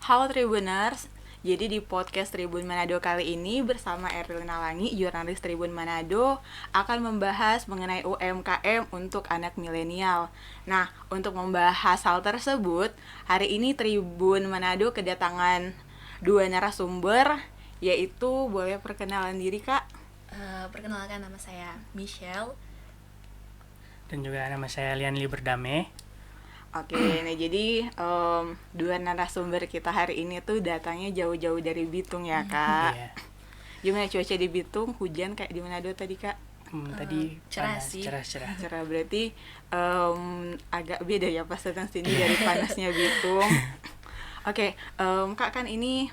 Halo Tribuners, jadi di podcast Tribun Manado kali ini bersama Erlina Langi, jurnalis Tribun Manado, akan membahas mengenai UMKM untuk anak milenial. Nah, untuk membahas hal tersebut, hari ini Tribun Manado kedatangan dua narasumber, yaitu boleh perkenalan diri Kak? Perkenalkan, nama saya Michelle. Dan juga nama saya Lianli Berdame. Oke, nah jadi dua narasumber kita hari ini tuh datangnya jauh-jauh dari Bitung ya Kak. Iya. Gimana cuaca di Bitung? Hujan kayak di Manado tadi Kak? Tadi cerah panas, sih. cerah. Cerah, berarti agak beda ya pas datang sini dari panasnya Bitung. Oke, Kak, kan ini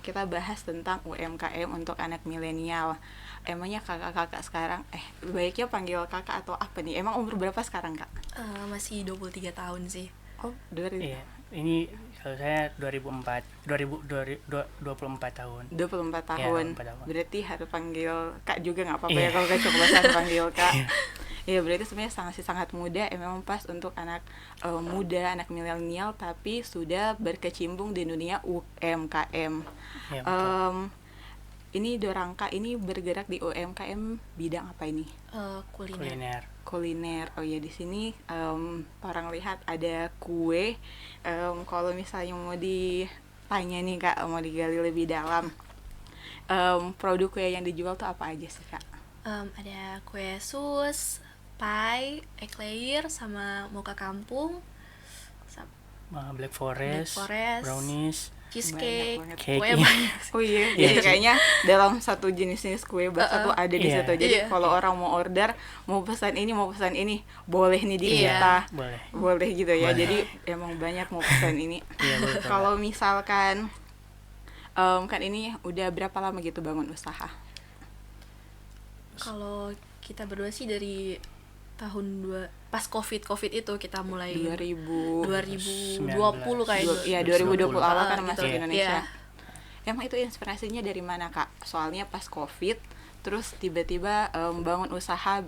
kita bahas tentang UMKM untuk anak milenial. Emangnya kakak-kakak sekarang, baiknya panggil kakak atau apa nih? Emang umur berapa sekarang Kak? Masih 23 tahun sih. Oh, 2000. Iya. Ini kalau saya 24 tahun. 24 tahun. Ya, 24 tahun. Berarti harus panggil Kak juga nggak apa-apa Iya. ya kalau keceplosan panggil Kak. Iya. Ya berarti sebenarnya sangat muda, memang pas untuk anak muda, anak milenial tapi sudah berkecimpung di dunia UMKM. Iya, betul. Ini Dorangka ini bergerak di UMKM bidang apa ini? Kuliner. Kuliner. Oh ya, di sini orang lihat ada kue. Kalau misalnya mau ditanya nih Kak, mau digali lebih dalam, produk kue yang dijual tuh apa aja sih Kak? Ada kue sus, pie, eclair, sama mocha kampung, Black Forest, brownies, cheesecake, Banyak banget. cake. kue Iya. banyak. Oh iya, Iya jadi sih. kayaknya dalam satu jenis kue bakso tuh ada di Iya. situ. Jadi Iya. kalau orang mau order, mau pesan ini, boleh nih di Iya. kita. Boleh. Gitu ya. Boleh. Jadi emang banyak mau pesan ini. Iya, boleh. Kalau misalkan kan ini udah berapa lama gitu bangun usaha? Kalau kita berdua sih dari tahun pas covid itu kita mulai 2020 kayak Iya, 2020 awal kan gitu. masuk Iya. Indonesia. Iya. Emang itu inspirasinya dari mana Kak? Soalnya pas Covid terus tiba-tiba bangun usaha,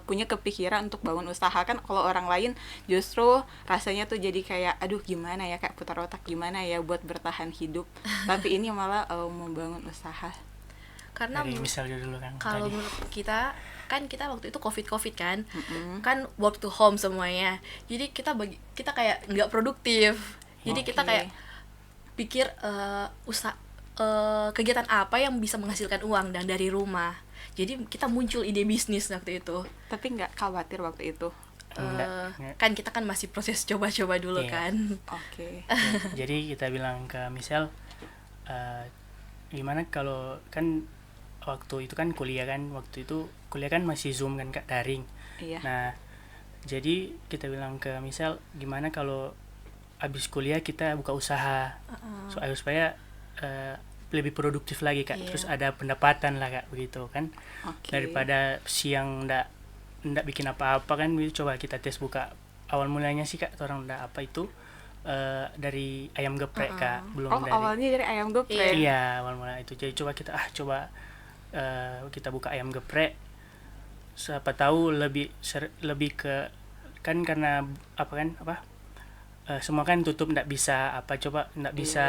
punya kepikiran untuk bangun usaha. Kan kalau orang lain justru rasanya tuh jadi kayak aduh gimana ya, kayak putar otak gimana ya buat bertahan hidup. Tapi ini malah membangun usaha. Karena Dari misalnya dulu kan. kalau tadi. menurut kita kan waktu itu covid kan, kan work to home semuanya, jadi kita kayak nggak produktif. Jadi kita kayak pikir kegiatan apa yang bisa menghasilkan uang dan dari rumah. Jadi kita muncul ide bisnis waktu itu. Tapi nggak khawatir waktu itu. Enggak. Kan kita kan masih proses coba-coba dulu. Iya. Kan. Oke. Ya, jadi kita bilang ke Michelle, gimana kalau kan waktu itu kan kuliah kan masih Zoom kan Kak, daring. Iya. Nah, jadi kita bilang ke Michelle, gimana kalau abis kuliah kita buka usaha supaya lebih produktif lagi Kak. Iya. Terus ada pendapatan lah Kak, begitu kan. Oke. Daripada siang ndak bikin apa-apa kan, coba kita tes buka. Awal mulanya sih Kak, orang ndak apa itu dari ayam geprek Kak, belum Oh, dari. awalnya dari ayam geprek. Iya, awal mula itu. Jadi coba kita buka ayam geprek. Siapa tahu lebih ke kan, karena semua kan tutup, ndak bisa bisa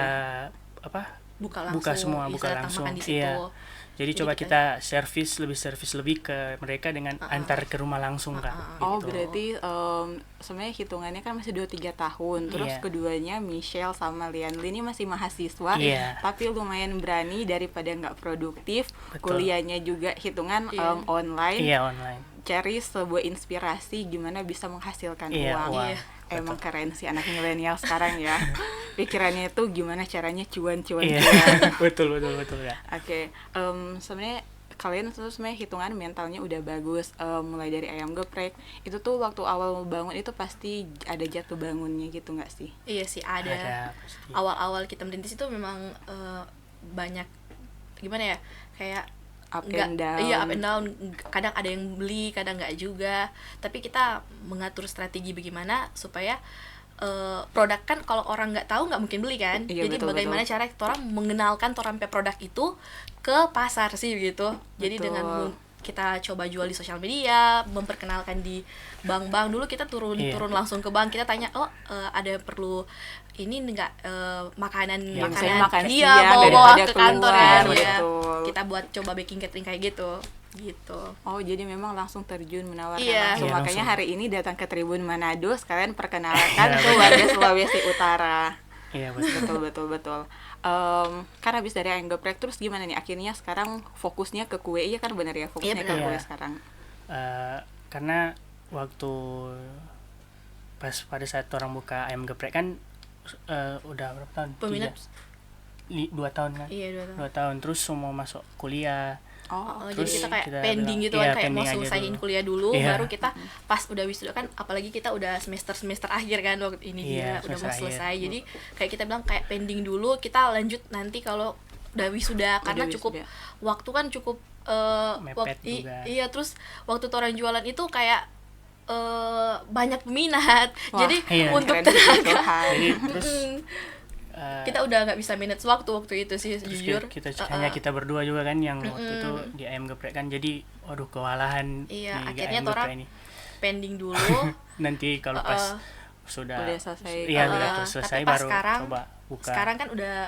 buka semua, buka bisa langsung. makan di situ. Iya. Jadi coba kita servis lebih ke mereka dengan antar ke rumah langsung Kak. Oh, gitu. berarti sebenarnya hitungannya kan masih 2-3 tahun. Terus Iya. keduanya Michelle sama Lianli ini masih mahasiswa, Iya. tapi lumayan berani daripada nggak produktif. Betul. Kuliahnya juga hitungan Iya. online. Iya, online. Cari sebuah inspirasi gimana bisa menghasilkan Iya, uang. uang. Emang keren sih anak milenial sekarang ya. Pikirannya itu gimana caranya cuan. Iya. betul ya. Oke, sebenarnya kalian tuh sebenarnya hitungan mentalnya udah bagus, mulai dari ayam geprek. Itu tuh waktu awal bangun itu pasti ada jatuh bangunnya gitu nggak sih? Iya sih ada. Pasti. Awal-awal kita merintis itu memang banyak gimana ya, kayak Up nggak, and down. iya up and down. Kadang ada yang beli, kadang nggak juga. Tapi kita mengatur strategi bagaimana supaya produk kan kalau orang nggak tahu nggak mungkin beli kan. Iya, Jadi betul, bagaimana betul. cara orang mengenalkan torampe produk itu ke pasar sih gitu. Jadi Betul. dengan kita coba jual di sosial media, memperkenalkan di bank-bank. Dulu kita turun langsung ke bank, kita tanya, ada perlu ini enggak makanan misalnya makan iya, siang bawa daripada ke kantor keluar, kan ya. betul. Kita buat coba baking catering kayak gitu. Oh, jadi memang langsung terjun menawarkan Iya. langsung. Iya, Makanya langsung. hari ini datang ke Tribun Manado sekalian perkenalkan ke warga Sulawesi Utara. Iya, betul. Betul. Kan habis dari ayam geprek terus gimana nih? Akhirnya sekarang fokusnya ke kue. Iya kan benar ya, fokusnya Iya, ke benar. kue Iya. sekarang. Karena waktu pas pada saat orang buka ayam geprek kan udah berapa tahun? Peminat 2 tahun kan? iya 2 tahun. 2 tahun terus semua masuk kuliah. Oh, Jadi Terus kita kayak kita pending bilang, gitu kan, iya, kayak mau pending aja selesaiin dulu. kuliah dulu, Iya. baru kita pas udah wisuda kan, apalagi kita udah semester akhir kan waktu ini Iya, dia udah mau semester selesai. akhir. Jadi kayak kita bilang kayak pending dulu, kita lanjut nanti kalau udah wisuda, karena Udah cukup wisuda. waktu kan cukup Mepet juga. iya, terus waktu orang jualan itu kayak banyak peminat. Wah, jadi iya. untuk keren sih, tenaga Tuhan. Jadi terus kita udah nggak bisa manage waktu itu sih, terus jujur. hanya kita berdua juga kan yang waktu itu di ayam geprek kan, jadi waduh kewalahan Iya, di akhirnya ayam geprek orang ini. pending dulu. Nanti kalau pas sudah Udah selesai. iya tapi udah selesai pas baru sekarang, coba buka. sekarang kan udah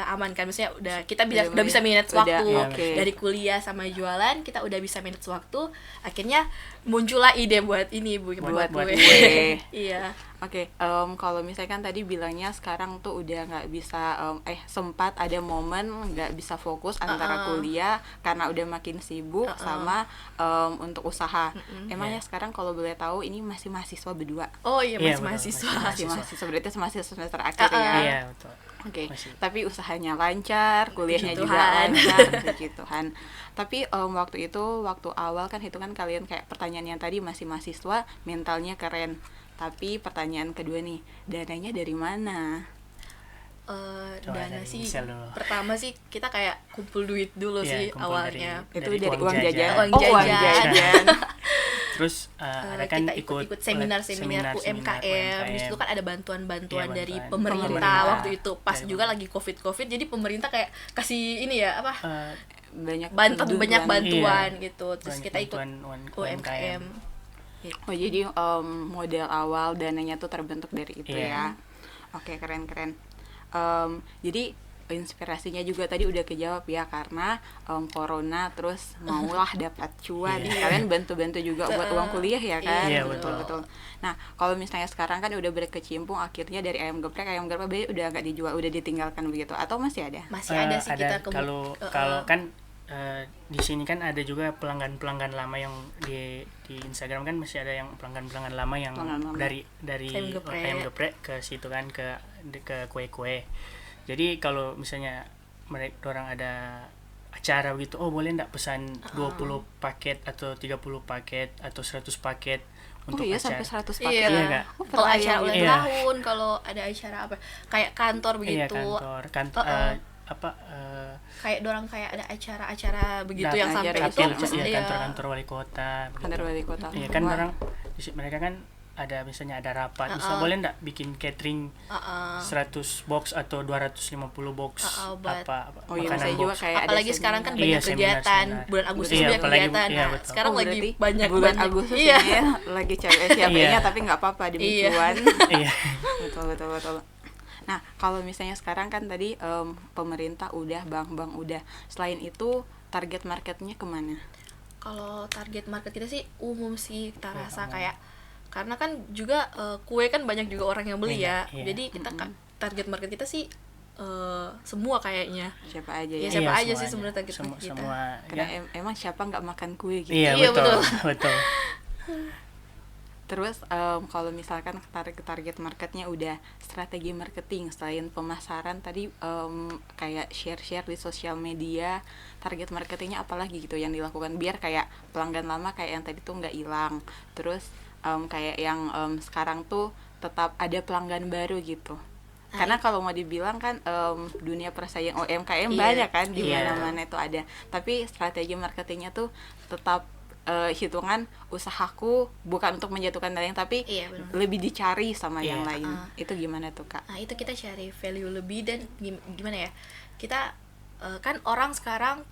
aman kan, maksudnya udah kita Udah udah bisa manage udah, waktu iya, oke. dari kuliah sama jualan, kita udah bisa manage waktu. Akhirnya muncullah ide buat ini buat Buat kue. kue. Iya. Oke, kalau misalkan tadi bilangnya sekarang tuh udah nggak bisa, sempat ada momen nggak bisa fokus antara kuliah karena udah makin sibuk sama untuk usaha. Emangnya sekarang kalau boleh tahu ini masih mahasiswa berdua? Oh iya, Iya, masih betul, mahasiswa. Masih mahasiswa, berarti masih semester akhir ya? Iya, betul. Oke, Masih. tapi usahanya lancar, kuliahnya Puji juga Tuhan. lancar, puji Tuhan. Tapi waktu awal kan itu kan kalian kayak pertanyaan yang tadi masih mahasiswa, mentalnya keren. Tapi pertanyaan kedua nih, dananya dari mana? Coba Dana dari sih Michelle dulu. pertama sih kita kayak kumpul duit dulu Iya, sih kumpul awalnya. Itu dari uang jajan? Uang Uang jajan. jajan. Terus ada kan kita ikut seminar UMKM. Di situ kan ada bantuan-bantuan Iya, dari bantuan. pemerintah Pemerintah. waktu itu pas Dari juga lagi covid, jadi pemerintah kayak kasih ini ya apa Banyak banyak bantuan Iya. gitu, terus banyak kita ikut bantuan UMKM. Oh, jadi model awal dananya tuh terbentuk dari itu ya. Iya. Oke, keren. Jadi inspirasinya juga tadi udah kejawab ya, karena corona terus maulah dapat cuan. Iya. Kalian bantu-bantu juga buat uang kuliah ya kan? Iya, betul. Nah, kalau misalnya sekarang kan udah berkecimpung akhirnya dari ayam geprek udah nggak dijual, udah ditinggalkan begitu atau masih ada? Masih ada sih kita kalau kan di sini kan ada juga pelanggan lama yang di Instagram kan masih ada yang pelanggan lama yang Pelanggan lama. dari Ayam geprek. ayam geprek ke situ kan ke kue-kue. Jadi kalau misalnya mereka orang ada acara begitu, oh boleh nggak pesan 20 paket atau 30 paket atau 100 paket untuk iya, acara. sampai 100 Iya. paket. Iya, Kak. Oh, Kalau perayaan acara ulang Iya. tahun, kalau ada acara apa kayak kantor Iya, begitu. kantor Kayak dorang kayak ada acara-acara begitu yang sampai itu kantor-kantor wali kota. begitu. Kantor wali kota. Iya kan Wah. orang mereka kan ada misalnya ada rapat, bisa boleh nggak bikin catering 100 box atau 250 box buat- apa Oh iya, makanan saya juga box. kayak ada apalagi sekarang kan seminar. Iya, banyak kegiatan seminar. bulan Agustus Iya, banyak apalagi- kegiatan. iya, Nah, betul. sekarang Oh, lagi berarti banyak bulan Agustus iya. ini ya, lagi capek-capeknya Iya. tapi nggak apa-apa demi Iya. cuan. Iya. betul. Nah, kalau misalnya sekarang kan tadi pemerintah udah, bank udah. Selain itu target marketnya kemana? Kalau target market kita sih umum sih, kita rasa kayak karena kan juga kue kan banyak juga orang yang beli ya. Iya. Jadi kita target market kita sih semua kayaknya. Siapa aja Iya, ya? siapa aja semuanya. sih sebenarnya target semua, kita. semua Karena ya. emang siapa nggak makan kue gitu. Iya, Iya, betul. betul. betul. Terus kalau misalkan target marketnya udah, strategi marketing selain pemasaran tadi kayak share di sosial media, target marketingnya apalagi gitu yang dilakukan biar kayak pelanggan lama kayak yang tadi tuh nggak hilang. Terus kayak yang sekarang tuh tetap ada pelanggan baru gitu. Karena kalau mau dibilang kan dunia persaingan UMKM Iya. banyak kan di Iya. mana-mana itu ada. Tapi strategi marketingnya tuh tetap hitungan usahaku bukan untuk menjatuhkan yang lain, tapi Iya, benar. lebih dicari sama Iya. yang lain. Itu gimana tuh, Kak? Nah, itu kita cari value lebih dan gimana ya? Kita kan orang sekarang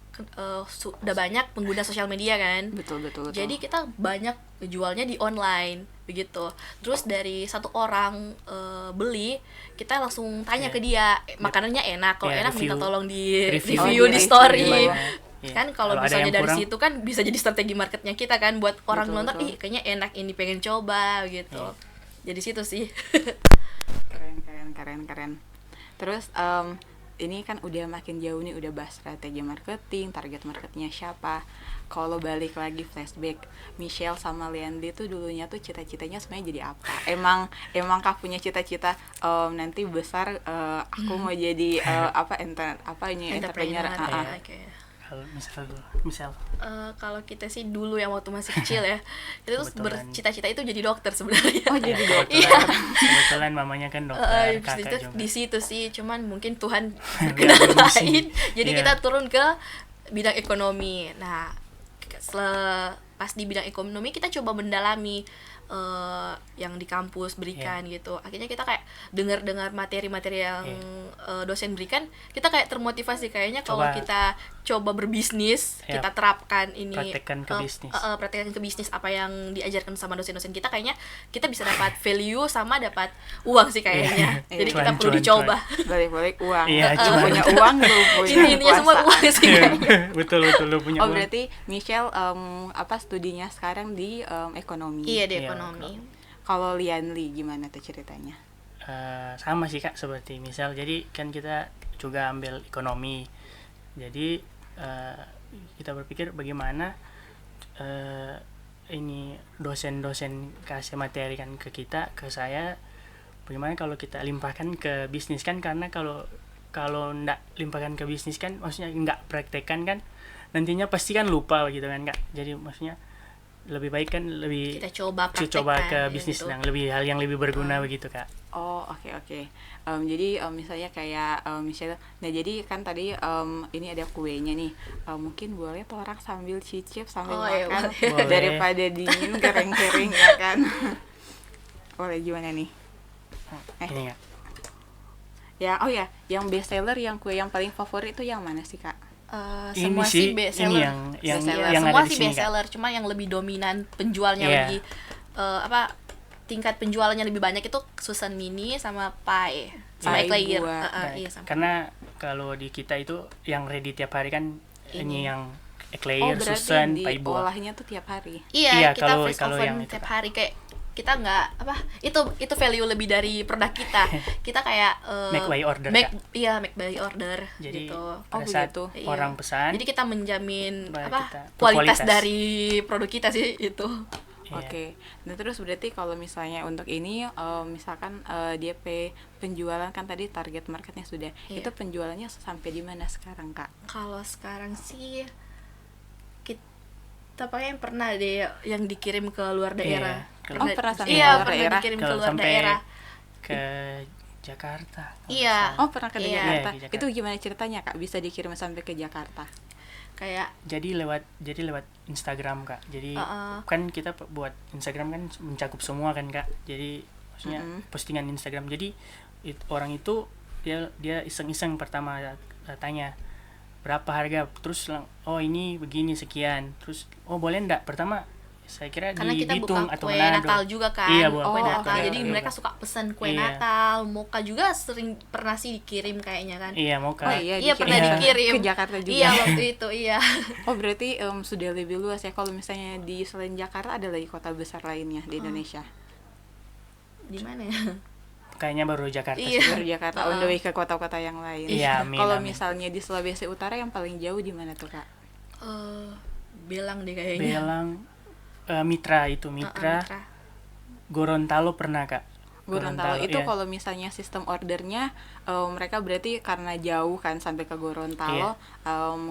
udah banyak pengguna sosial media kan. Betul. Jadi kita banyak jualnya di online begitu. Terus dari satu orang beli, kita langsung tanya ke dia, makanannya enak. Kalau enak minta tolong di review di story. Kan kalau misalnya dari situ kan bisa jadi strategi marketnya kita kan, buat orang nonton, ih kayaknya enak ini, pengen coba gitu. Jadi situ sih. Keren. Terus ini kan udah makin jauh nih, udah bahas strategi marketing, target marketnya siapa. Kalau balik lagi flashback, Michelle sama Leandri tuh dulunya tuh cita-citanya sebenarnya jadi apa? Emang Kak punya cita-cita nanti besar aku mau jadi entrepreneur. Misal Kalau kita sih dulu yang waktu masih kecil ya, kita tuh bercita-cita itu jadi dokter sebenarnya. Oh, jadi dokter. Kebetulan mamanya kan dokter, kakak itu juga. di situ sih, cuman mungkin Tuhan berkehendak lain. Jadi kita turun ke bidang ekonomi. Nah, pas di bidang ekonomi kita coba mendalami yang di kampus berikan gitu. Akhirnya kita kayak dengar materi-materi yang dosen berikan, kita kayak termotivasi, kayaknya kalau kita coba berbisnis, kita terapkan ini, praktekkan ke bisnis apa yang diajarkan sama dosen-dosen kita, kayaknya kita bisa dapat value sama dapat uang sih kayaknya. Jadi kita perlu dicoba. Balik uang. Punya uang lu punya intinya semua uang sih kayaknya. Betul lu punya uang. Berarti Michelle studinya sekarang di ekonomi. Iya, di ekonomi. Kalau Lianli gimana tuh ceritanya? Sama sih Kak, seperti misal, jadi kan kita juga ambil ekonomi, jadi kita berpikir bagaimana ini dosen-dosen kasih materi kan ke kita, ke saya, bagaimana kalau kita limpahkan ke bisnis kan, karena kalau ndak limpahkan ke bisnis kan, maksudnya nggak praktekkan kan, nantinya pasti kan lupa gitu kan Kak. Jadi maksudnya lebih baik kan kita coba ke bisnis gitu, hal yang lebih berguna begitu Kak. Oh, oke. Jadi misalnya kayak misalnya, nah jadi kan tadi ini ada kuenya nih, mungkin boleh tuh orang sambil cicip sambil makan daripada dingin kering-kering ya kan. Boleh, gimana nih? Ini Kak. Ya, yang best seller, yang kue yang paling favorit itu yang mana sih Kak? Semua sih best seller. Yang semua ada sih best seller, cuma yang lebih dominan penjualnya lebih tingkat penjualannya lebih banyak itu Susan Mini sama Pie sama Eclair. Karena kalau di kita itu yang ready tiap hari kan ini yang Eclair, Susan, Pie buah. Olahnya tuh tiap hari. Iya, kita fresh oven tiap hari, kayak kita nggak itu value lebih dari produk kita. Kita kayak make by order. Make by order. Jadi gitu. pada saat orang pesan, jadi kita menjamin kualitas dari produk kita sih itu. Oke. Nah, terus berarti kalau misalnya untuk ini misalkan dia penjualan kan tadi target marketnya sudah. Itu penjualannya sampai di mana sekarang Kak? Kalau sekarang sih kita pakai yang pernah deh yang dikirim ke luar daerah. Pernah dikirim ke luar daerah. Ke Jakarta. Iya. Pernah ke Jakarta. Itu gimana ceritanya Kak bisa dikirim sampai ke Jakarta? Jadi lewat Instagram Kak. Jadi kan kita buat Instagram kan mencakup semua kan Kak. Jadi maksudnya postingan Instagram. Jadi orang itu dia iseng-iseng pertama tanya berapa harga, terus ini begini sekian, terus boleh ndak, pertama saya kira karena di kita Bitung buka atau kue Manado. Natal juga kan. Kue Natal. Jadi mereka suka pesan kue Natal, mocha juga sering pernah sih dikirim kayaknya kan. Iya, mocha. Pernah dikirim ke Jakarta juga. Iya, waktu itu berarti sudah lebih luas ya. Kalau misalnya di selain Jakarta ada lagi kota besar lainnya di Indonesia. Di mana ya? Kayaknya baru Jakarta sih. Baru Jakarta, on the way ke kota-kota yang lain. Iya, kalau misalnya di Sulawesi Utara yang paling jauh di mana tuh Kak? Belang deh kayaknya. Belang, Mitra. Gorontalo pernah Kak. Gorontalo itu kalau misalnya sistem ordernya mereka berarti karena jauh kan sampai ke Gorontalo.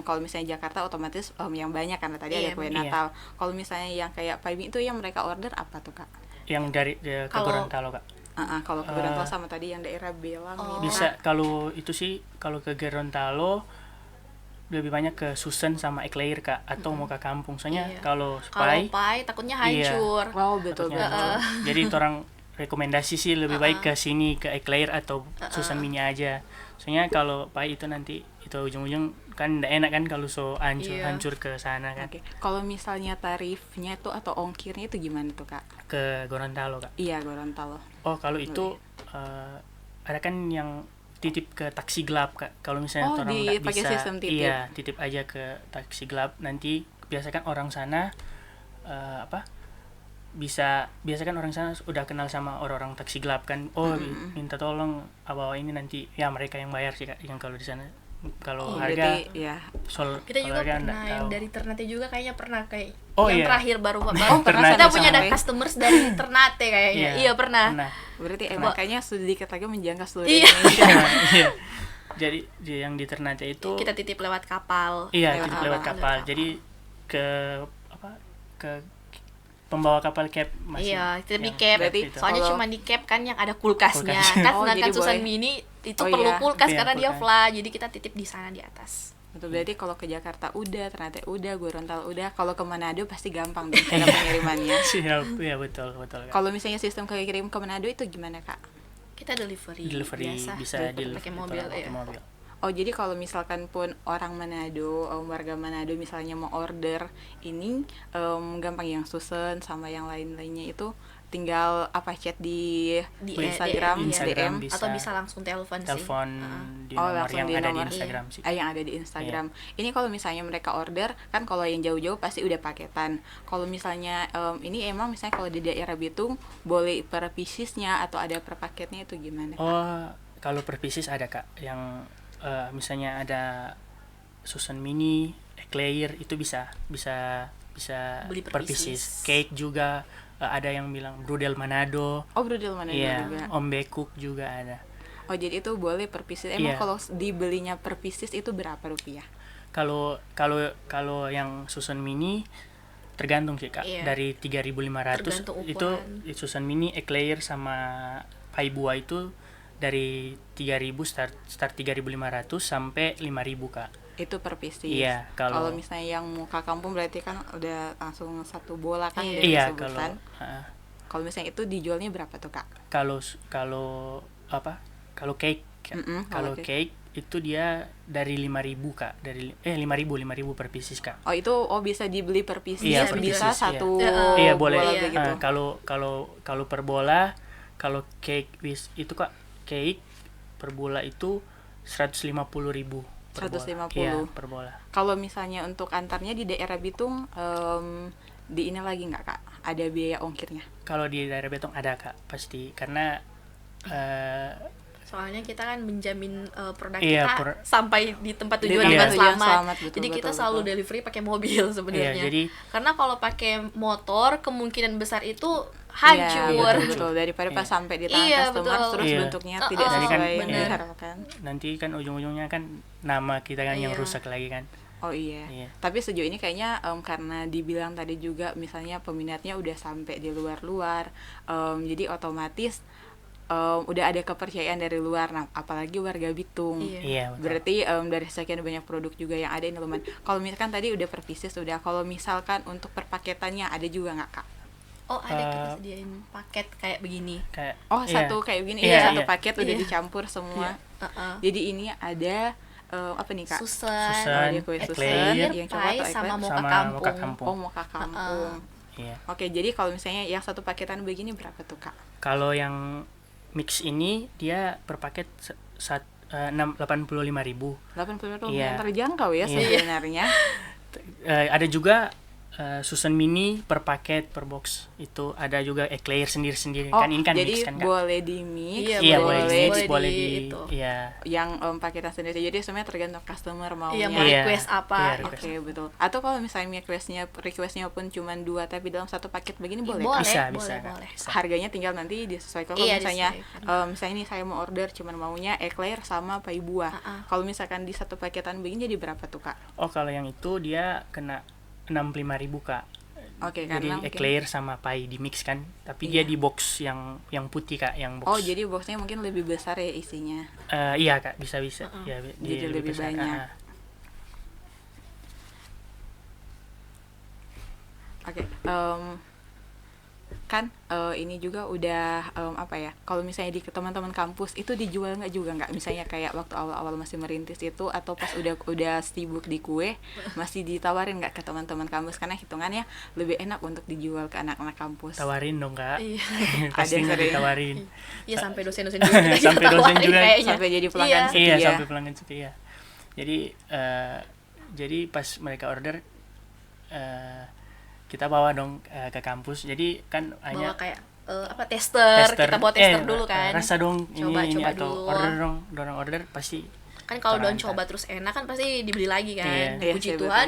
Kalau misalnya Jakarta otomatis yang banyak karena tadi ada kue Natal. Kalau misalnya yang kayak Pie itu yang mereka order apa tuh Kak? Yang dari ke Gorontalo Kak. Kalau ke Gorontalo sama tadi yang daerah Belang. Bisa kalau itu sih, kalau ke Gorontalo lebih banyak ke Susan sama Eclair Kak, atau mau ke kampung. Soalnya kalau Pie takutnya hancur. Betul. Jadi orang rekomendasi sih lebih baik ke sini, ke Eclair atau Susan Mini aja. Soalnya kalau Pie itu nanti itu ujung-ujung kan nggak enak kan kalau Iya. hancur ke sana kan. Oke. Kalau misalnya tarifnya tuh atau ongkirnya itu gimana tuh Kak? Ke Gorontalo Kak. Iya, Gorontalo. Oh kalau itu ada kan yang titip ke taksi gelap Kak. Kalau misalnya Oh, orang nggak pakai bisa, sistem titip. iya titip aja ke taksi gelap. Nanti biasa kan orang sana biasa kan orang sana udah kenal sama orang-orang taksi gelap kan. Oh minta tolong bawa ini, nanti ya mereka yang bayar sih Kak. Yang kalau di sana kalau harga Berarti ya. Kita kalau juga harga pernah nggak yang tahu. dari Ternate juga kayaknya pernah kayak Oh, yang iya. terakhir baru pernah kita punya ada sampai. customers dari Ternate kayaknya. Iya, pernah. Berarti emang kayaknya sedikit lagi menjangkau seluruh Iya. Indonesia. Iya. Jadi yang di Ternate itu Kita titip lewat kapal. iya lewat titip lewat kapal. Jadi ke ke pembawa kapal cap masih. Iya, titip di yang cap. Berarti itu. Soalnya Kalau- cuma di cap kan yang ada kulkasnya. Kulkas. Kan Oh, sedangkan jadi Susan boleh. Mini itu Oh, perlu iya. kulkas Iya, karena dia kulkas. flat. Jadi kita titip di sana di atas. Betul, berarti kalau ke Jakarta udah, Ternate udah, Gorontalo udah, kalau ke Manado pasti gampang deh cara pengirimannya. Siap, iya betul Kak. Kalau misalnya sistem kirim ke Manado itu gimana Kak? Kita delivery Delivery biasa. bisa pakai mobil pakai ya. mobil. Oh, jadi kalau misalkan pun orang Manado, warga Manado misalnya mau order ini, gampang, yang Susan sama yang lain-lainnya itu tinggal chat di Instagram, iya. Instagram DM, bisa. Atau bisa langsung telepon sih. Telepon Heeh. di nomor langsung yang di ada di nomor. Instagram sih. Yang ada di Instagram. Ini kalau misalnya mereka order, kan kalau yang jauh-jauh pasti udah paketan. Kalau misalnya ini emang misalnya kalau di daerah Bitung boleh per piecesnya atau ada per paketnya itu gimana? Oh, kalau per pieces ada Kak, yang misalnya ada Susan Mini, Eclair itu bisa Beli per pieces. Cake juga ada yang bilang Brudel Manado. Oh, Brudel Manado Iya, juga. Ombe Cook juga ada. Oh, jadi itu boleh per pieces. Emang Iya. kalau dibelinya per pieces itu berapa rupiah? Kalau yang Susan Mini tergantung sih Kak, Iya. dari 3.500 Tergantung itu ukuran. Susan Mini, Eclair sama pai buah itu dari 3.000 start 3.500 sampai 5.000 Kak. Itu per pieces. Iya, kalau misalnya yang muka kampung berarti kan udah langsung satu bola kan Iya. udah iya disebutan. Kalau misalnya itu dijualnya berapa tuh Kak? kalau cake kalau kalau cake itu dia dari 5.000 Kak, dari 5.000 per pieces Kak. Oh, itu bisa dibeli per pieces. Iya, per bisa pieces, satu Iya boleh. bola Iya. begitu. Kalau per bola, kalau cake itu Kak, cake per bola itu 150.000 per 150. bola. Iya, per bola. Kalau misalnya untuk antarnya di daerah Bitung, di ini lagi nggak Kak? Ada biaya ongkirnya? Kalau di daerah Betong ada Kak, pasti, karena Soalnya kita kan menjamin produk Iya, kita sampai di tempat Di tujuan tempat dengan tujuan selamat. selamat, betul, Jadi kita betul, selalu betul. delivery pakai mobil sebenarnya. Iya, jadi karena kalau pakai motor kemungkinan besar itu hancur. Iya, betul. Daripada pas Iya. sampai di tangan Iya, customer betul. terus Iya. bentuknya tidak Jadi kan, sesuai yang bener. diharapkan. nanti kan ujung-ujungnya kan nama kita kan yang Iya. rusak lagi kan. Oh iya. Iya. Tapi sejauh ini kayaknya karena dibilang tadi juga misalnya peminatnya udah sampai di luar-luar, jadi otomatis udah ada kepercayaan dari luar. Nah, apalagi warga Bitung. Iya. Iya, betul. Berarti dari sekian banyak produk juga yang ada ini lumayan. Kalau misalkan tadi udah per pieces udah, kalau misalkan untuk per paketannya ada juga nggak Kak? Oh, ada kita sediain paket kayak begini. Kayak Oh, iya. satu kayak begini, Iya, satu iya. paket udah Iya. dicampur semua. Heeh. Jadi ini ada apa nih Kak? Susan, Susan, Dia kue Eclair, Susan, yang coklat pie, atau sama eclair? mocha sama kampung. mocha kampung. Oh, mocha kampung. Iya. Oke, jadi kalau misalnya yang satu paketan begini berapa tuh Kak? Kalau yang mix ini dia per paket 85.000. 80 Iya. lumayan terjangkau ya Iya. sebenarnya. Ada juga Susan Mini per paket, per box itu ada juga Eclair sendiri-sendiri. Oh, kan ini kan jadi mix kan Kak? boleh di mix, Iya, boleh di mix, boleh boleh di di itu. iya. yang paketan sendiri. Jadi semuanya tergantung customer maunya. Iya, mau Iya. request apa? Iya, gitu. request. Oke, betul. Atau kalau misalnya requestnya pun cuma 2 tapi dalam satu paket begini boleh? Boleh, Bisa, boleh, bisa, Kak. boleh. Bisa. Harganya tinggal nanti disesuaikan. Kalau Iya, misalnya disesuaikan. misalnya ini saya mau order cuman maunya eclair sama pai buah. Kalau misalkan di satu paketan begini jadi berapa tuh Kak? Oh, kalau yang itu dia kena 65.000 Kak. Oke, Jadi karena mungkin- Eclair sama pie di mix kan, tapi Iya. dia di box yang putih Kak, yang box. Oh, jadi boxnya mungkin lebih besar ya isinya. Iya Kak, bisa. Ya, Jadi lebih besar. banyak. Oke, kan ini juga udah apa ya, kalau misalnya di teman-teman kampus itu dijual nggak juga nggak, misalnya kayak waktu awal-awal masih merintis itu, atau pas udah sibuk di kue masih ditawarin nggak ke teman-teman kampus, karena hitungannya lebih enak untuk dijual ke anak-anak kampus. Tawarin dong kak. Iya. Pastinya sering. ditawarin. Iya, sampai dosen-dosen juga kita Sampai dosen tawarin juga. kayaknya. Sampai jadi pelanggan Iya. setia. Iya, sampai pelanggan setia. Jadi pas mereka order, kita bawa dong ke kampus. Jadi kan hanya Bawa kayak tester, kita bawa tester dulu kan. rasa dong Coba ini atau dulu. order dong, orang order pasti. Kan kalau Orang don coba terus enak kan pasti dibeli lagi kan. Iya. Puji Iya, Tuhan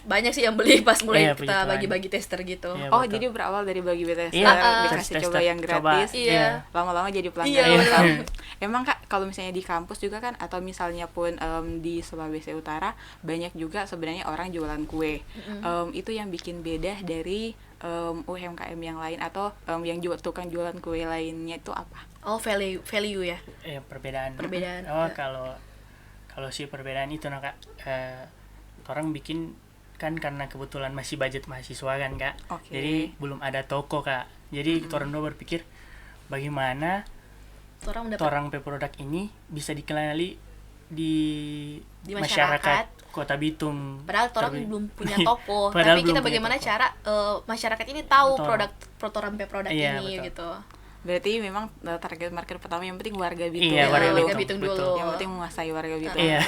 banyak sih yang beli pas mulai Iya, puji kita Tuhan. bagi-bagi tester gitu. Iya, Oh, betul. jadi berawal dari bagi tester, Iya, dikasih tester. coba yang gratis, Coba. Iya. lama-lama jadi pelanggan. Iya, tetap. benar. Emang Kak, kalau misalnya di kampus juga kan, atau misalnya pun di Sulawesi Utara, banyak juga sebenarnya orang jualan kue. Itu yang bikin beda dari UMKM yang lain, atau yang tukang jualan kue lainnya itu apa? Oh, value ya. Perbedaan. Perbedaan. Oh, kalau si perbedaan itu nah kak, orang bikin kan karena kebetulan masih budget mahasiswa kan kak. Oke. Jadi belum ada toko kak. Jadi orang dua berpikir bagaimana Orang dapat orang produk ini bisa dikenali di masyarakat. Kota Bitung. Padahal orang belum punya toko, Padahal tapi kita belum punya bagaimana toko. cara masyarakat ini tahu Betul. produk Iya, ini betul. gitu. Berarti memang target market pertama yang penting warga Bitung. Iya, warga warga Bitung Bitung, dulu. betul. Yang penting menguasai warga Bitung. Iya.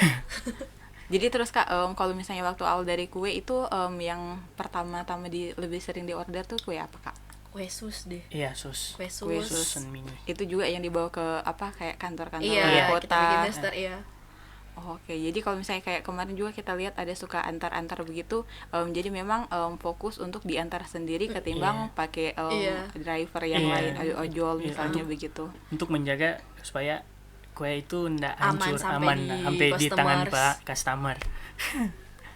Jadi terus Kak, kalau misalnya waktu awal dari kue itu yang pertama-tama lebih sering di order tuh kue apa Kak? Kue sus deh. Iya, sus. Kue Kue sus. Susun mini. Itu juga yang dibawa ke apa, kayak kantor-kantor Iya, wali kita kota. bikin tester iya. Oh, oke, jadi kalau misalnya kayak kemarin juga kita lihat ada suka antar-antar begitu, jadi memang fokus untuk diantar sendiri ketimbang pakai Iya. driver yang Iya. lain, ojol Iya, misalnya begitu. Untuk menjaga supaya kue itu ndak Aman hancur, sampai aman di sampai di tangan customers. Pak customer.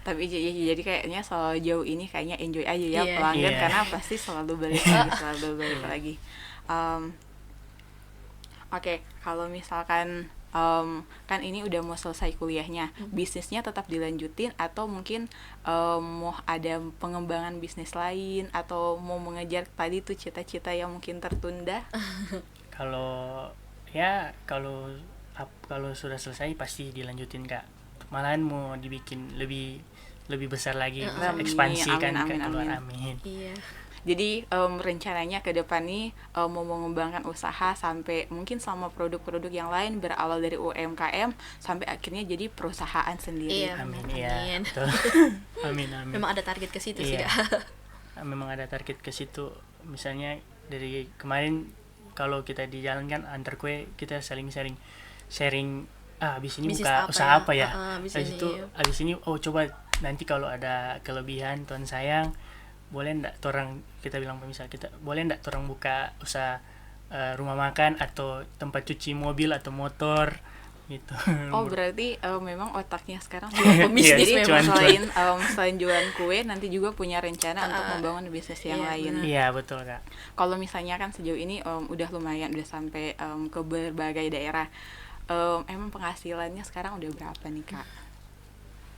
Tapi jadi kayaknya sejauh ini kayaknya enjoy aja ya Iya. pelanggan, Iya. karena pasti selalu balik lagi, selalu balik lagi. Oke, kalau misalkan kan ini udah mau selesai kuliahnya, bisnisnya tetap dilanjutin atau mungkin mau ada pengembangan bisnis lain, atau mau mengejar tadi tuh cita-cita yang mungkin tertunda? Kalau kalau sudah selesai pasti dilanjutin kak. Malahan mau dibikin lebih besar lagi, Amin, ekspansi kan amin, ke luar, amin. amin. Iya. Jadi rencananya ke depan nih mau mengembangkan usaha sampai mungkin sama produk-produk yang lain, berawal dari UMKM sampai akhirnya jadi perusahaan sendiri. Iya. Amin, Amin. ya. Betul. Amin. Memang ada target ke situ sih, Iya. Kak. Memang ada target ke situ. Misalnya dari kemarin kalau kita di jalan kan antar kue, kita saling sharing habis ini Bisnis buka apa usaha ya? apa ya. Habis Habis ini, itu iya. habis ini coba nanti kalau ada kelebihan Tuhan sayang, boleh ndak torang, kita bilang pemisah kita, boleh ndak torang buka usaha rumah makan atau tempat cuci mobil atau motor gitu. Oh, berarti memang otaknya sekarang Iya, pembisnis. Jadi cuan. selain jualan kue, nanti juga punya rencana untuk membangun bisnis yang Iya, lain. benar. Iya, betul kak. Kalau misalnya kan sejauh ini udah lumayan, udah sampai ke berbagai daerah. Emang penghasilannya sekarang udah berapa nih Kak?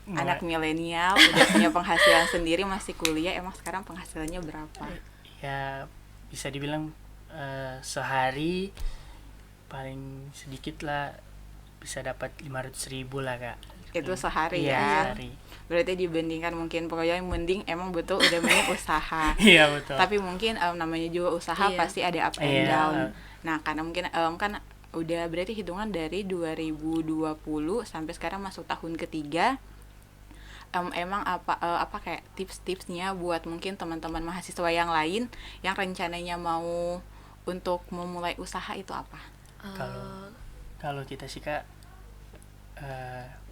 Anak milenial udah punya penghasilan sendiri, masih kuliah, emang sekarang penghasilannya berapa? Ya bisa dibilang sehari paling sedikit lah bisa dapat 500.000 lah kak. Itu sehari Iya, ya. sehari. Berarti dibandingkan mungkin, pokoknya yang mending emang betul udah mending usaha. Iya betul. Tapi mungkin namanya juga usaha Iya. pasti ada up and Iya. down. Nah, karena mungkin kan udah berarti hitungan dari 2020 sampai sekarang masuk tahun ketiga. Emang apa kayak tips-tipsnya buat mungkin teman-teman mahasiswa yang lain yang rencananya mau untuk memulai usaha itu apa? Kalau kita sih kak,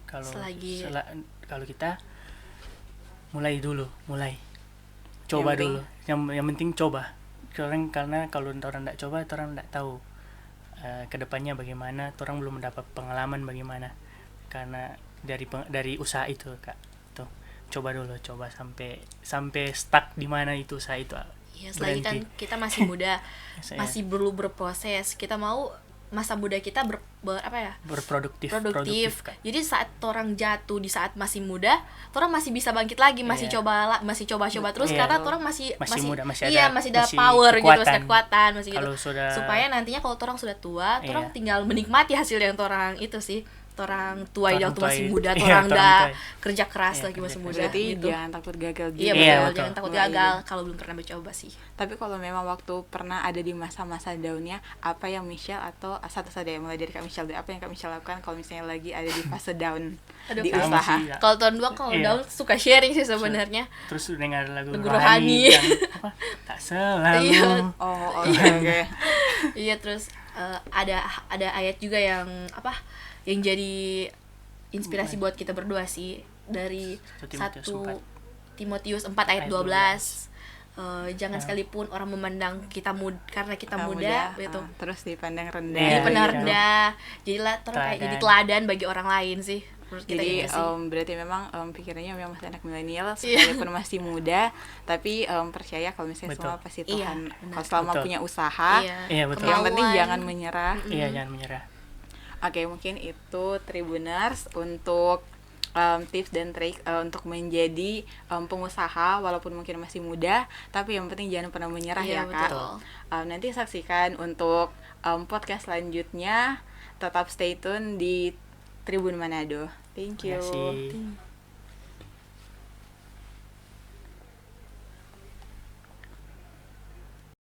kalau kita mulai coba dulu. Yang penting coba. Karena kalau orang tidak coba, orang tidak tahu kedepannya bagaimana. Orang belum mendapat pengalaman bagaimana. Karena dari usaha itu kak, tuh coba dulu, coba sampai stuck di mana itu usaha itu. Iya, selagi kan kita masih muda, masih perlu berproses. Kita mau masa muda kita apa ya, berproduktif produktif. Kak. Jadi saat orang jatuh di saat masih muda, orang masih bisa bangkit lagi, masih Iya. coba terus Iya. karena orang masih Muda, masih iya, ada- masih ada masih power gitu, kekuatan. masih ada kekuatan, masih gitu. Kalau sudah Supaya nantinya kalau orang sudah tua, Iya. orang tinggal menikmati hasil yang orang itu sih. Orang tua yang Orang tua masih itu. muda, Iya, orang orang dah tua. kerja keras Iya, lagi kerja masih keras. muda Berarti gitu. jangan takut gagal juga. Iya Iya, betul, betul. jangan takut Mulai gagal ini. kalau belum pernah mencoba sih. Tapi kalau memang waktu pernah ada di masa-masa down-nya, apa yang Michelle atau satu saja yang mulai dari Kak Michelle dulu, apa yang Kak Michelle lakukan kalau misalnya lagi ada di fase down Aduh, di Kak. Sama usaha? sih, Kak. Kalau tahun 2 kalau Iya. down suka sharing sih sebenarnya. Terus dengar lagu Lagu rohani rohani. yang apa, tak selalu Iya. Oh, oke. Iya, terus ada ayat juga yang apa, yang jadi inspirasi buat kita berdua sih, dari 1 Timotius 4 ayat 12. Jangan sekalipun orang memandang kita karena kita muda gitu, terus dipandang rendah. Iya, jadi benar iya. rendah, jadilah kayak jadi teladan bagi orang lain sih menurut kita. Jadi gitu sih. berarti memang pikirannya memang masih anak milenial, Iya. sekalipun masih muda, tapi percaya kalau misalnya Betul. semua pasti Iya, Tuhan. benar. Kalau selama Betul. punya usaha, Iya, betul. yang penting kemauan. jangan menyerah. Iya, jangan menyerah. Oke, mungkin itu Tribuners untuk tips dan trik untuk menjadi pengusaha walaupun mungkin masih muda, tapi yang penting jangan pernah menyerah Iya, ya Kak. betul. Nanti saksikan untuk podcast selanjutnya. Tetap stay tune di Tribun Manado. Thank you. Terima kasih.